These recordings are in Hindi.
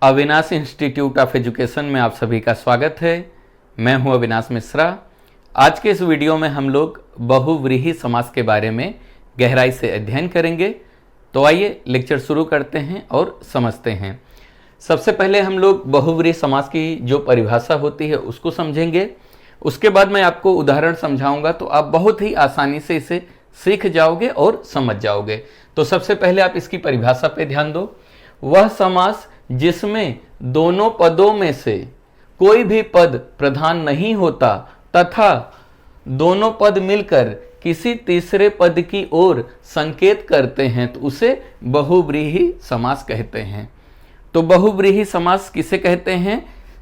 अविनाश इंस्टीट्यूट ऑफ एजुकेशन में आप सभी का स्वागत है। मैं हूं अविनाश मिश्रा। आज के इस वीडियो में हम लोग बहुव्रीहि समास के बारे में गहराई से अध्ययन करेंगे। तो आइए लेक्चर शुरू करते हैं और समझते हैं। सबसे पहले हम लोग बहुव्रीहि समास की जो परिभाषा होती है उसको समझेंगे। उसके बाद मैं आपको उदाहरण समझाऊंगा तो आप बहुत ही आसानी से इसे सीख जाओगे और समझ जाओगे। तो सबसे पहले आप इसकी परिभाषा पे ध्यान दो। वह समास जिसमें दोनों पदों में से कोई भी पद प्रधान नहीं होता तथा दोनों पद मिलकर किसी तीसरे पद की ओर संकेत करते हैं तो उसे बहुव्रीहि समास कहते हैं। तो बहुव्रीहि समास किसे कहते हैं?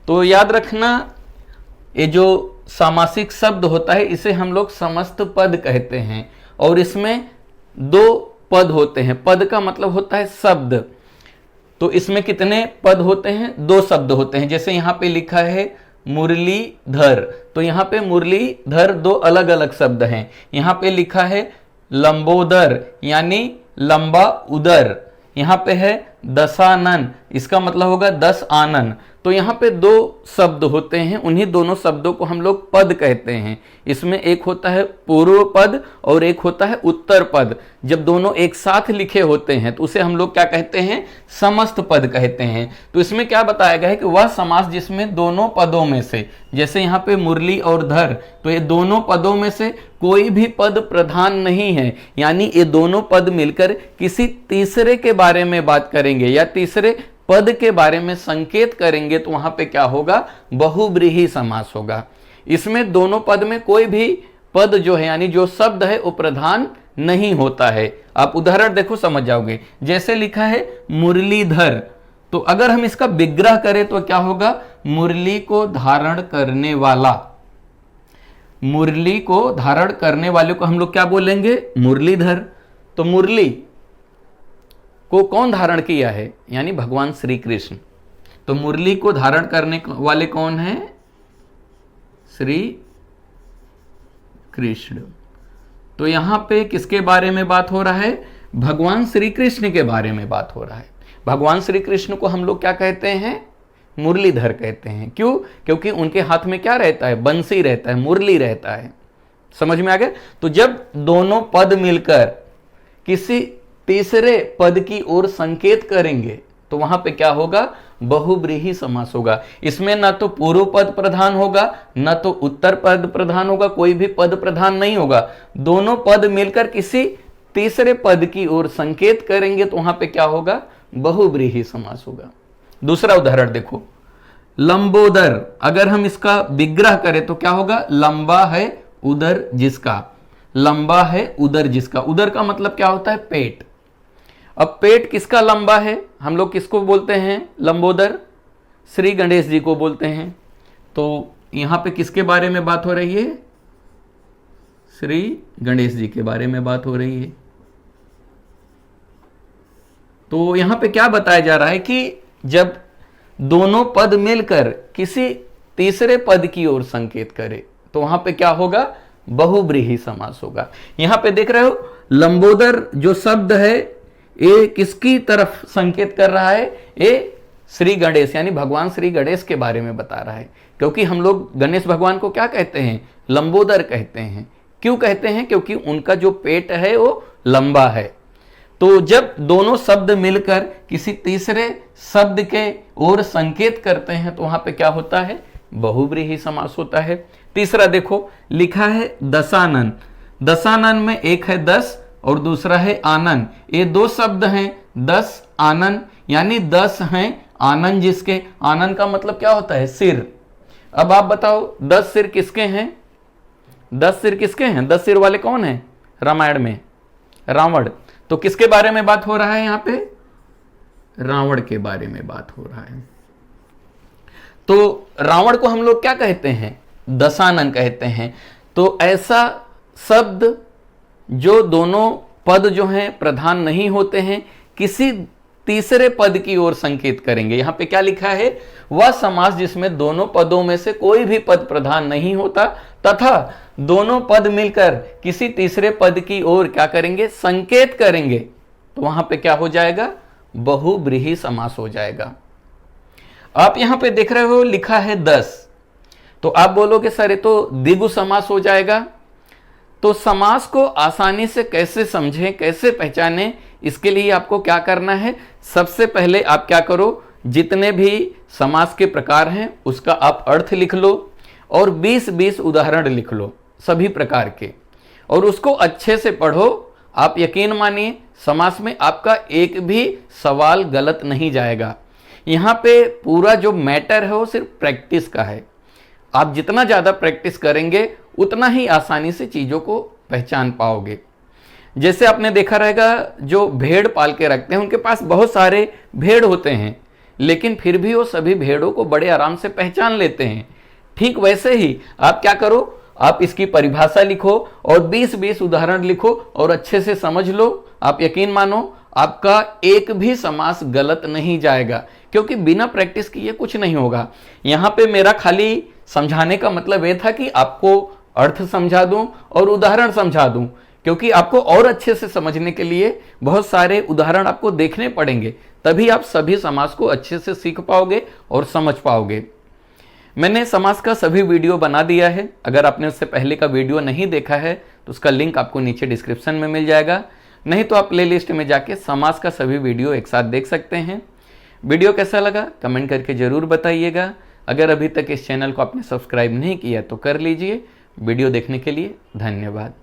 तो याद रखना, ये जो सामासिक शब्द होता है इसे हम लोग समस्त पद कहते हैं और इसमें दो पद होते हैं। पद का मतलब होता है शब्द। तो इसमें कितने पद होते हैं? दो शब्द होते हैं। जैसे यहां पे लिखा है मुरलीधर, तो यहां पे मुरलीधर दो अलग अलग शब्द हैं। यहां पे लिखा है लंबोदर यानी लंबा उदर। यहां पे है दशानन, इसका मतलब होगा 10 आनन। तो यहां पे दो शब्द होते हैं, उन्हीं दोनों शब्दों को हम लोग पद कहते हैं। इसमें एक होता है पूर्व पद और एक होता है उत्तर पद। जब दोनों एक साथ लिखे होते हैं तो उसे हम लोग क्या कहते हैं? समस्त पद कहते हैं। तो इसमें क्या बताया गया है कि वह समास जिसमें दोनों पदों में से, जैसे यहाँ पे मुरली और धर, तो ये दोनों पदों में से कोई भी पद प्रधान नहीं है, यानी ये दोनों पद मिलकर किसी तीसरे के बारे में बात करेंगे या तीसरे पद के बारे में संकेत करेंगे तो वहां पे क्या होगा? बहुव्रीहि समास होगा। इसमें दोनों पद में कोई भी पद जो है यानी जो शब्द है वो प्रधान नहीं होता है। आप उदाहरण देखो समझ जाओगे। जैसे लिखा है मुरलीधर, तो अगर हम इसका विग्रह करें तो क्या होगा? मुरली को धारण करने वाला। मुरली को धारण करने वाले को हम लोग क्या बोलेंगे? मुरलीधर। तो मुरली को कौन धारण किया है? यानी भगवान श्री कृष्ण। तो मुरली को धारण करने वाले कौन है? श्री कृष्ण। तो यहां पे किसके बारे में बात हो रहा है? भगवान श्री कृष्ण के बारे में बात हो रहा है। भगवान श्री कृष्ण को हम लोग क्या कहते हैं? मुरलीधर कहते हैं। क्यों? क्योंकि उनके हाथ में क्या रहता है? बंसी रहता है, मुरली रहता है। समझ में आ गया? तो जब दोनों पद मिलकर किसी तीसरे पद की ओर संकेत करेंगे तो वहां पे क्या होगा? बहुव्रीहि समास होगा। इसमें ना तो पूर्व पद प्रधान होगा ना तो उत्तर पद प्रधान होगा, कोई भी पद प्रधान नहीं होगा। दोनों पद मिलकर किसी तीसरे पद की ओर संकेत करेंगे तो वहां पे क्या होगा? बहुव्रीहि समास होगा। दूसरा उदाहरण देखो, लंबोदर। अगर हम इसका विग्रह करें तो क्या होगा? लंबा है उदर जिसका। लंबा है उदर जिसका। उदर का मतलब क्या होता है? पेट। अब पेट किसका लंबा है? हम लोग किसको बोलते हैं लंबोदर? श्री गणेश जी को बोलते हैं। तो यहां पे किसके बारे में बात हो रही है? श्री गणेश जी के बारे में बात हो रही है। तो यहां पे क्या बताया जा रहा है कि जब दोनों पद मिलकर किसी तीसरे पद की ओर संकेत करे तो वहां पे क्या होगा? बहुव्रीहि समास होगा। यहां पे देख रहे हो लंबोदर जो शब्द है ये किसकी तरफ संकेत कर रहा है? ये श्री गणेश यानी भगवान श्री गणेश के बारे में बता रहा है। क्योंकि हम लोग गणेश भगवान को क्या कहते हैं? लंबोदर कहते हैं। क्यों कहते हैं? क्योंकि उनका जो पेट है वो लंबा है। तो जब दोनों शब्द मिलकर किसी तीसरे शब्द के ओर संकेत करते हैं तो वहां पे क्या होता है? बहुव्रीहि समास होता है। तीसरा देखो, लिखा है दशानन। दशानन में एक है 10 और दूसरा है आनन। ये दो शब्द हैं 10 आनन, यानी 10 हैं आनन जिसके। आनन का मतलब क्या होता है? सिर। अब आप बताओ 10 सिर किसके हैं? 10 सिर किसके हैं? 10 सिर वाले कौन है रामायण में? रावण। तो किसके बारे में बात हो रहा है यहां पे? रावण के बारे में बात हो रहा है। तो रावण को हम लोग क्या कहते हैं? दशानन कहते हैं। तो ऐसा शब्द जो दोनों पद जो हैं प्रधान नहीं होते हैं, किसी तीसरे पद की ओर संकेत करेंगे। यहां पे क्या लिखा है? वह समास जिसमें दोनों पदों में से कोई भी पद प्रधान नहीं होता तथा दोनों पद मिलकर किसी तीसरे पद की ओर क्या करेंगे? संकेत करेंगे। तो वहां पे क्या हो जाएगा? बहुव्रीहि समास हो जाएगा। आप यहां पे देख रहे हो लिखा है 10, तो आप बोलोगे सर ये तो द्विगु समास हो जाएगा। तो समास को आसानी से कैसे समझें, कैसे पहचानें, इसके लिए आपको क्या करना है, सबसे पहले आप क्या करो, जितने भी समास के प्रकार हैं उसका आप अर्थ लिख लो और 20-20 उदाहरण लिख लो सभी प्रकार के, और उसको अच्छे से पढ़ो। आप यकीन मानिए समास में आपका एक भी सवाल गलत नहीं जाएगा। यहाँ पे पूरा जो मैटर है वो सिर्फ प्रैक्टिस का है। आप जितना ज़्यादा प्रैक्टिस करेंगे उतना ही आसानी से चीज़ों को पहचान पाओगे। जैसे आपने देखा रहेगा जो भेड़ पाल के रखते हैं उनके पास बहुत सारे भेड़ होते हैं, लेकिन फिर भी वो सभी भेड़ों को बड़े आराम से पहचान लेते हैं। ठीक वैसे ही आप क्या करो, आप इसकी परिभाषा लिखो और 20-20 उदाहरण लिखो और अच्छे से समझ लो। आप यकीन मानो आपका एक भी समास गलत नहीं जाएगा, क्योंकि बिना प्रैक्टिस किए कुछ नहीं होगा। यहाँ पे मेरा खाली समझाने का मतलब यह था कि आपको अर्थ समझा दूं और उदाहरण समझा दूं, क्योंकि आपको और अच्छे से समझने के लिए बहुत सारे उदाहरण आपको देखने पड़ेंगे, तभी आप सभी समास को अच्छे से सीख पाओगे और समझ पाओगे। मैंने समास का सभी वीडियो बना दिया है, अगर आपने उससे पहले का वीडियो नहीं देखा है तो उसका लिंक आपको नीचे डिस्क्रिप्शन में मिल जाएगा, नहीं तो आप प्लेलिस्ट में जाके समास का सभी वीडियो एक साथ देख सकते हैं। वीडियो कैसा लगा कमेंट करके जरूर बताइएगा। अगर अभी तक इस चैनल को आपने सब्सक्राइब नहीं किया तो कर लीजिए। वीडियो देखने के लिए धन्यवाद।